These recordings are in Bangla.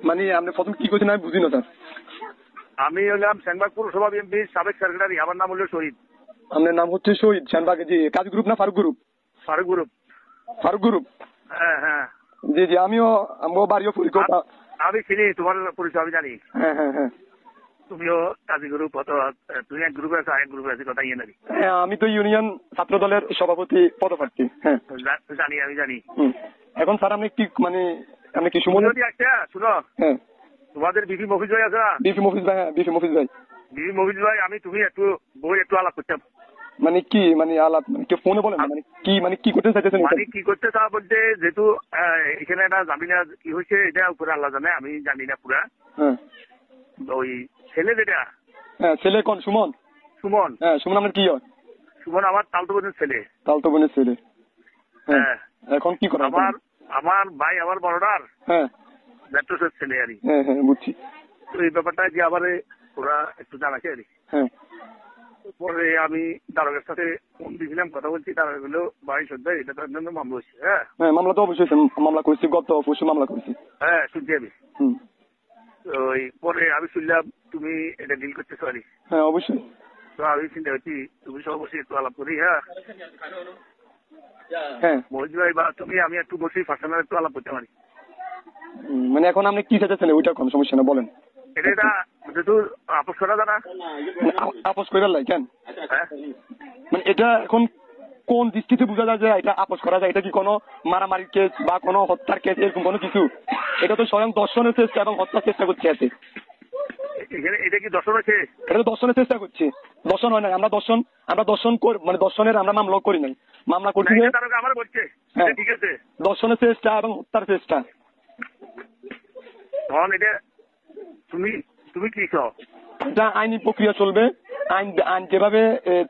মানে আপনি প্রথম কি করছেন আমি বুঝি না স্যার। আমি হলাম সেনবাগ পৌরসভা বিএনপির সাবেক সেক্রেটারি, আমার নাম হলো শহীদ। আপনার নাম হচ্ছে শহীদ সেনবাগ, জি কাজ গ্রুপ না Farooq group? Farooq group. Farooq group, হ্যাঁ হ্যাঁ। জি জি, আমিও বাড়িও পরিকল্পনা। আমি চিনি তোমার পরিচয়, আমি জানি। হ্যাঁ হ্যাঁ হ্যাঁ। তুমিও কাজী গ্রুপ, তুমি এক গ্রুপে আছো, এক গ্রুপে আছি, কথা ইয়ে নাকি? হ্যাঁ, আমি তো ইউনিয়ন ছাত্র দলের সভাপতি পদপ্রার্থী। হ্যাঁ জানি, আমি জানি। এখন স্যার আপনি কি মানে আপনি কি সুমন একটা শুনো। হ্যাঁ, তোমাদের বিপি মফিজ ভাই আছে না? বিপি মফিজ ভাই, হ্যাঁ বিপি মফিজ ভাই। বিপি মফিজ ভাই, আমি তুমি একটু বই একটু আলাপ করতাম। মানে কি মানে আলাপ মানে কেউ ফোনে বলেন মানে কি করতে চাইতেছেন? মানে কি করতে চাওয়া বলতে, যেহেতু এখানে একটা জামিনা কি হয়েছে এটা উপরে আল্লাহ জানে, আমি জানি না পুরা। হ্যাঁ, ওই ছেলে যেটা, হ্যাঁ ছেলে কোন সুমন? সুমন। হ্যাঁ সুমন আপনার কি হয়? সুমন আমার তালতো বোনের ছেলে। তালতো বোনের ছেলে। হ্যাঁ। এখন কি করেন? আমার ভাই, আমার বড়টার হ্যাঁ মেট্রোসের ছেলে আর কি। হ্যাঁ হ্যাঁ বুঝছি। তো এই ব্যাপারটা যে আবার ওরা একটু জানাচ্ছে আর কি। হ্যাঁ, পরে আমি দারোগার সাথে ফোন দিয়েছিলাম, কথা বলছি, দারোগা গুলো ভাই শ্রদ্ধা এটা তার জন্য মামলা হচ্ছে। হ্যাঁ হ্যাঁ মামলা তো অবশ্যই মামলা করেছি, গত পরশু মামলা করেছি। হ্যাঁ শুনছি আমি। হুম, ওই পরে আমি শুনলাম তুমি এটা ডিল করতেছো আর কি। হ্যাঁ অবশ্যই। তো আমি চিন্তা করছি তুমি সব বসে একটু আলাপ করি। হ্যাঁ হ্যাঁ মহিজ ভাই বা তুমি, আমি একটু বসে পার্সোনাল একটু আলাপ করতে পারি। মানে এখন আপনি কি চাইতেছেন ওইটা কোন সমস্যা না বলেন। এটা যেহেতু আপোষ করা জানা। আপোষ করে লাই কেন? হ্যাঁ মানে এটা এখন কোন দৃষ্টিতে বোঝা যায় যে এটা আপোষ করা যায়? এটা কি কোনো মারামারির কেস বা কোনো হত্যার কেস এরকম কোনো কিছু? এটা তো স্বয়ং দর্শনের চেষ্টা এবং হত্যার চেষ্টা করছে এতে। এটা কি দর্শন আছে? এটা তো দর্শনের চেষ্টা করছে। দর্শন হয় নাই, আমরা দর্শন মানে দর্শনের আমরা মামলা করি নাই, মামলা করছি আমার বলছে। হ্যাঁ ঠিক আছে, দর্শনের চেষ্টা এবং হত্যার চেষ্টা। তখন এটা তুমি তুমি কি চাও? এটা আইনি প্রক্রিয়া চলবে, আইন যেভাবে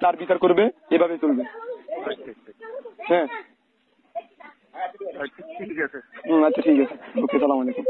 তার বিচার করবে এভাবে চলবে। হ্যাঁ ঠিক আছে। আচ্ছা ঠিক আছে, ওকে, সালাম আলাইকুম।